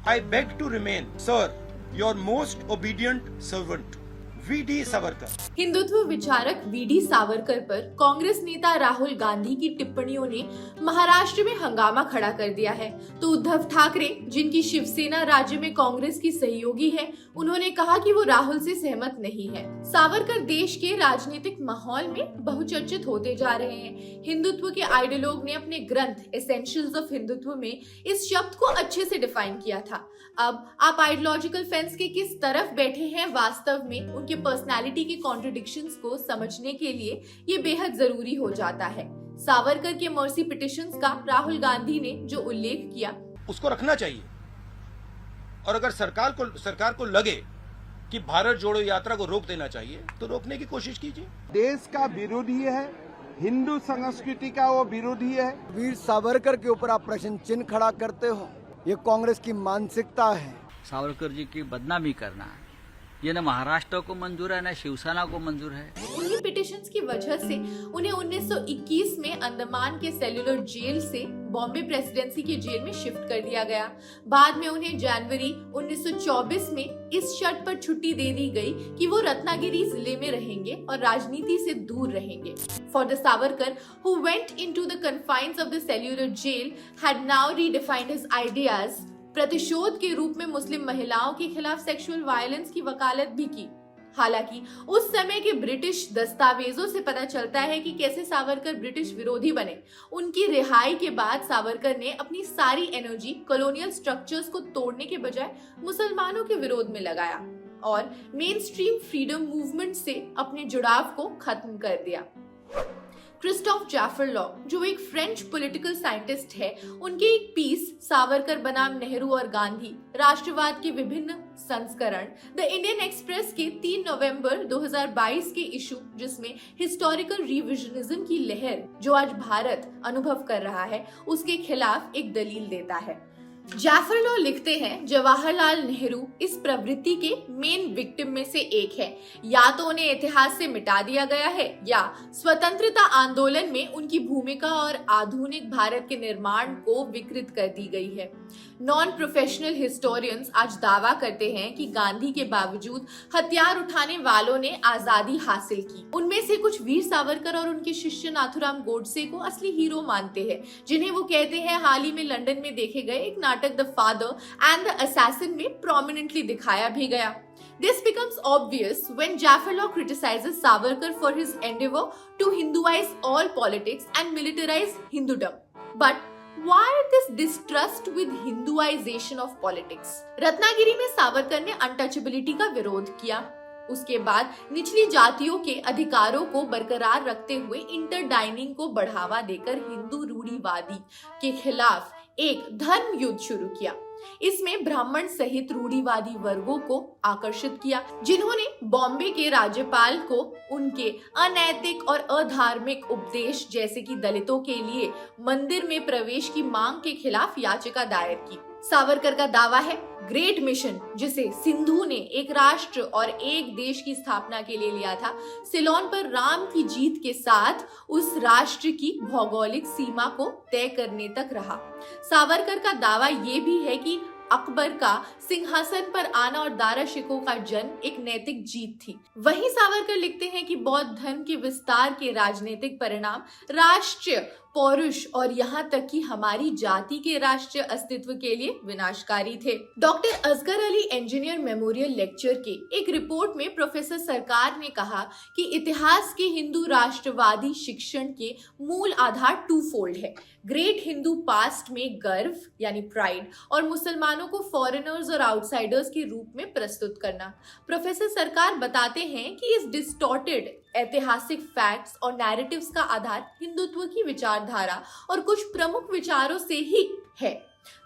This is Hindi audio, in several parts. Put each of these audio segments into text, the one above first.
I beg to remain, sir, your most obedient servant, V.D. Savarkar. Hindutva विचारक वीडी सावरकर पर कांग्रेस नेता राहुल गांधी की टिप्पणियों ने महाराष्ट्र में हंगामा खड़ा कर दिया है। तो उद्धव ठाकरे, जिनकी शिवसेना राज्य में कांग्रेस की सहयोगी है, उन्होंने कहा कि वो राहुल से सहमत नहीं है। सावरकर देश के राजनीतिक माहौल में बहुचर्चित होते जा रहे हैं। हिंदुत्व के आइडियोलॉग ने अपने ग्रंथ एसेंशियल्स ऑफ हिंदुत्व में इस शब्द को अच्छे से डिफाइन किया था। अब आप आइडियोलॉजिकल फेंस के किस तरफ बैठे हैं, वास्तव में उनके पर्सनालिटी के कॉन्ट्रडिक्शंस को समझने के लिए ये बेहद जरूरी हो जाता है। सावरकर के मर्सी पिटिशंस का राहुल गांधी ने जो उल्लेख किया, उसको रखना चाहिए। और अगर सरकार को लगे कि भारत जोड़ो यात्रा को रोक देना चाहिए तो रोकने की कोशिश कीजिए। देश का विरोधी है, हिंदू संस्कृति का वो विरोधी है। वीर सावरकर के ऊपर आप प्रश्न चिन्ह खड़ा करते हो, ये कांग्रेस की मानसिकता है। सावरकर जी की बदनामी करना ये न महाराष्ट्र को मंजूर है न शिवसेना को मंजूर है। उन्हीं पिटिशंस की वजह से उन्हें 1921 में अंडमान के सेल्युलर जेल से बॉम्बे प्रेसिडेंसी के जेल में शिफ्ट कर दिया गया। बाद में उन्हें जनवरी 1924 में इस शर्त पर छुट्टी दे दी गई कि वो रत्नागिरी जिले में रहेंगे और राजनीति से दूर रहेंगे। For the Savarkar, who went into the confines of the cellular jail, had now redefined his ideas, प्रतिशोध के रूप में मुस्लिम महिलाओं के खिलाफ सेक्सुअल वायलेंस की वकालत भी की। हालांकि उस समय के ब्रिटिश दस्तावेजों से पता चलता है कि कैसे सावरकर ब्रिटिश विरोधी बने। उनकी रिहाई के बाद सावरकर ने अपनी सारी एनर्जी कॉलोनियल स्ट्रक्चर्स को तोड़ने के बजाय मुसलमानों के विरोध में लगाया और मेन स्ट्रीम फ्रीडम मूवमेंट से अपने जुड़ाव को खत्म कर दिया। क्रिस्टोफ जैफरलॉ, जो एक फ्रेंच पॉलिटिकल साइंटिस्ट है, उनके एक पीस सावरकर बनाम नेहरू और गांधी राष्ट्रवाद के विभिन्न संस्करण द इंडियन एक्सप्रेस के 3 नवंबर 2022 के इशू, जिसमें हिस्टोरिकल रिविजनिज्म की लहर जो आज भारत अनुभव कर रहा है उसके खिलाफ एक दलील देता है। जैफरलॉ लिखते हैं, जवाहरलाल नेहरू इस प्रवृत्ति के मेन विक्टिम में से एक है। या तो उन्हें इतिहास से मिटा दिया गया है या स्वतंत्रता आंदोलन में उनकी भूमिका और आधुनिक भारत के निर्माण को विकृत कर दी गई है। नॉन प्रोफेशनल हिस्टोरियंस आज दावा करते हैं कि गांधी के बावजूद हथियार उठाने वालों ने आजादी हासिल की। उनमें से कुछ वीर सावरकर और उनके शिष्य नाथुराम गोडसे को असली हीरो मानते हैं, जिन्हें वो कहते हैं हाल ही में लंदन में देखे गए एक नाटक the father and the assassin में प्रोमिनेंटली दिखाया भी गया। This becomes obvious when Jaffarlaw criticizes Savarkar for his endeavor to Hinduize all politics and militarize Hindudom. But why this distrust with Hinduization of politics? Ratnagiri में सावरकर ने अनटचेबिलिटी का विरोध किया। उसके बाद निचली जातियों के अधिकारों को बरकरार रखते हुए इंटरडाइनिंग को बढ़ावा देकर हिंदू रूढ़िवादी के खिलाफ एक धर्म युद्ध शुरू किया। इसमें ब्राह्मण सहित रूढ़िवादी वर्गों को आकर्षित किया, जिन्होंने बॉम्बे के राज्यपाल को उनके अनैतिक और अधार्मिक उपदेश जैसे कि दलितों के लिए मंदिर में प्रवेश की मांग के खिलाफ याचिका दायर की। सावरकर का दावा है, ग्रेट मिशन जिसे सिंधु ने एक राष्ट्र और एक देश की स्थापना के लिए लिया था, सिलोन पर राम की जीत के साथ उस राष्ट्र की भौगोलिक सीमा को तय करने तक रहा। सावरकर का दावा ये भी है कि अकबर का सिंहासन पर आना और दारा शिकोह का जन्म एक नैतिक जीत थी। वहीं सावरकर लिखते हैं कि बौद्ध धर्म के विस्तार के राजनीतिक परिणाम राष्ट्रीय पौरुष और यहाँ तक कि हमारी जाति के राष्ट्रीय अस्तित्व के लिए विनाशकारी थे। Doctor Asghar Ali Engineer memorial lecture के एक रिपोर्ट में प्रोफेसर सरकार ने कहा कि इतिहास के हिंदू राष्ट्रवादी शिक्षण के मूल आधार टू फोल्ड है। ग्रेट हिंदू पास्ट में गर्व यानी प्राइड और मुसलमानों को फॉरेनर्स और आउटसाइडर्स के रूप में प्रस्तुत करना। प्रोफेसर सरकार बताते हैं कि इस डिस्टॉर्टेड ऐतिहासिक फैक्ट्स और नैरेटिव्स का आधार हिंदुत्व की विचारधारा और कुछ प्रमुख विचारों से ही है।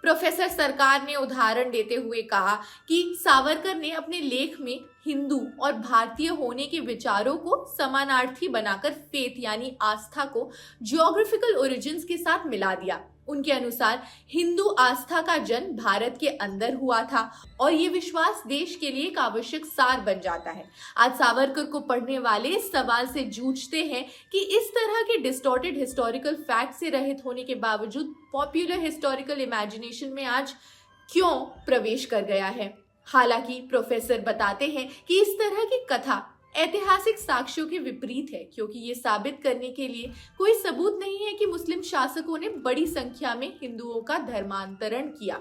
प्रोफेसर सरकार ने उदाहरण देते हुए कहा कि सावरकर ने अपने लेख में हिंदू और भारतीय होने के विचारों को समानार्थी बनाकर फेथ यानी आस्था को जियोग्राफिकल ओरिजिन्स के साथ मिला दिया। उनके अनुसार हिंदू आस्था का जन्म भारत के अंदर हुआ था और ये विश्वास देश के लिए एक आवश्यक सार बन जाता है। आज सावरकर को पढ़ने वाले इस सवाल से जूझते हैं कि इस तरह के डिस्टॉर्टेड हिस्टोरिकल फैक्ट से रहित होने के बावजूद पॉपुलर हिस्टोरिकल इमेजिनेशन में आज क्यों प्रवेश कर गया है। हालांकि प्रोफेसर बताते हैं कि इस तरह की कथा ऐतिहासिक साक्ष्यों के विपरीत है, क्योंकि ये साबित करने के लिए कोई सबूत नहीं है कि मुस्लिम शासकों ने बड़ी संख्या में हिंदुओं का धर्मांतरण किया।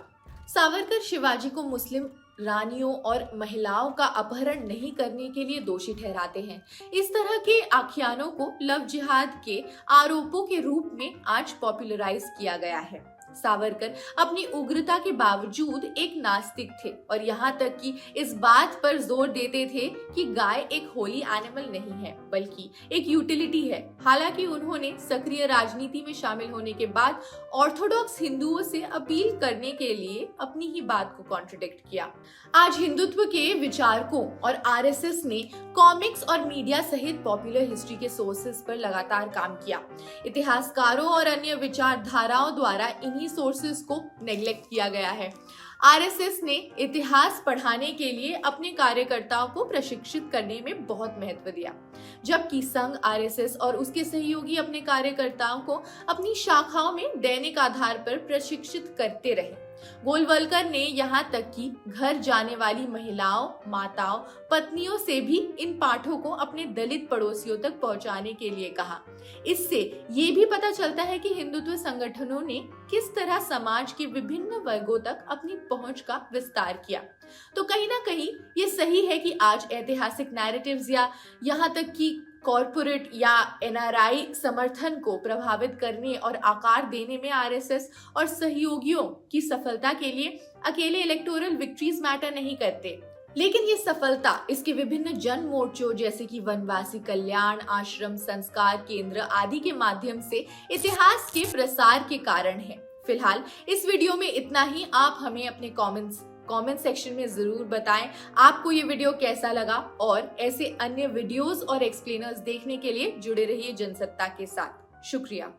सावरकर शिवाजी को मुस्लिम रानियों और महिलाओं का अपहरण नहीं करने के लिए दोषी ठहराते हैं। इस तरह के आख्यानों को लव जिहाद के आरोपों के रूप में आज पॉपुलराइज किया गया है। सावरकर अपनी उग्रता के बावजूद एक नास्तिक थे और यहाँ तक कि इस बात पर जोर देते थे कि गाय एक होली एनिमल नहीं है बल्कि एक यूटिलिटी है। हालांकि उन्होंने सक्रिय राजनीति में शामिल होने के बाद ऑर्थोडॉक्स हिंदुओं से अपील करने के लिए अपनी ही बात को कॉन्ट्रडिक्ट किया। आज हिंदुत्व के विचारकों और आरएसएस ने कॉमिक्स और मीडिया सहित पॉपुलर हिस्ट्री के सोर्सेस पर लगातार काम किया। इतिहासकारों और अन्य विचारधाराओं द्वारा इन्हीं सोर्सेस को नेग्लेक्ट किया गया है। आरएसएस ने इतिहास पढ़ाने के लिए अपने कार्यकर्ताओं को प्रशिक्षित करने में बहुत महत्व दिया, जबकि संघ आरएसएस और उसके सहयोगी अपने कार्यकर्ताओं को अपनी शाखाओं में दैनिक आधार पर प्रशिक्षित करते रहे। गोलवलकर ने यहाँ तक कि घर जाने वाली महिलाओं, माताओं, पत्नियों से भी इन पाठों को अपने दलित पड़ोसियों तक पहुंचाने के लिए कहा। इससे ये भी पता चलता है कि हिंदुत्व संगठनों ने किस तरह समाज के विभिन्न वर्गों तक अपनी पहुंच का विस्तार किया। तो कहीं ना कहीं ये सही है कि आज ऐतिहासिक नैरेटिव्स या यहाँ तक कि कॉरपोरेट या एनआरआई समर्थन को प्रभावित करने और आकार देने में आरएसएस और सहयोगियों की सफलता के लिए अकेले इलेक्टोरल विक्ट्रीज मैटर नहीं करते, लेकिन ये सफलता इसके विभिन्न जन मोर्चों जैसे कि वनवासी कल्याण, आश्रम, संस्कार केंद्र आदि के माध्यम से इतिहास के प्रसार के कारण है। फिलहाल इस वीडियो में इतना ही। आप हमें अपने कमेंट सेक्शन में जरूर बताएं आपको ये वीडियो कैसा लगा, और ऐसे अन्य वीडियोस और एक्सप्लेनर्स देखने के लिए जुड़े रहिए जनसत्ता के साथ। शुक्रिया।